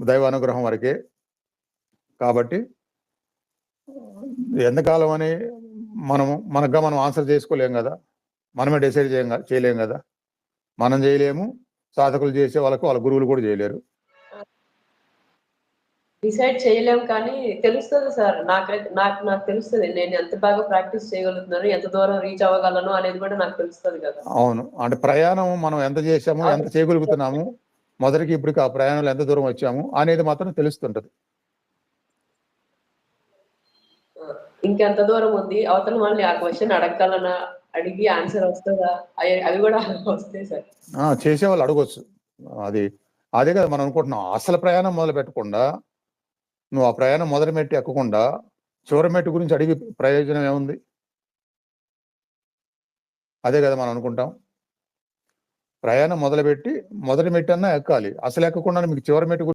దైవ అనుగ్రహం వరకే. కాబట్టి ఎంతకాలం అని మనకుగా మనం ఆన్సర్ చేసుకోలేం కదా. మనమే డిసైడ్ చేయలేం కదా. మనం చేయలేము, సాధకులు చేసే వాళ్ళ గురువులు కూడా చేయలేరు. డిసైడ్ చేయలేం కానీ తెలుస్తది సార్. నాకు తెలుస్తది. నేను ఎంత బాగా ప్రాక్టీస్ చేయగలుగుతున్నాను, ఎంత దూరం రీచ్ అవ్వగలను అనేది కూడా నాకు తెలుస్తది కదా. అవును. అంటే ప్రయాణం మనం ఎంత చేశాము, ఎంత చేయగలుగుతున్నాము, మొదటికి ఇప్పటికి ఆ ప్రయాణంలో ఎంత దూరం వచ్చాము అనేది మాత్రం తెలుస్తుంటది. ఇంకెంత దూరం ఉంది, అవతల వాళ్ళని ఆ క్వశ్చన్ అడగగలనా, అడిగి ఆన్సర్ వస్తదా, అవి కూడా వస్తాయి సార్. చేసేవాళ్ళు అడగొచ్చు. అదే కదా మనం అనుకుంటున్నాం. అసలు ప్రయాణం మొదలు పెట్టకుండా, నువ్వు ఆ ప్రయాణం మొదటి మెట్టు ఎక్కకుండా చివరి మెట్టు గురించి అడిగి ప్రయోజనం ఏముంది? అదే కదా మనం అనుకుంటాం. ప్రయాణం మొదలుపెట్టి మొదటి మెట్టు అన్నా ఎక్కాలి. అసలు ఎక్కకుండా మీకు చివరి మెట్టు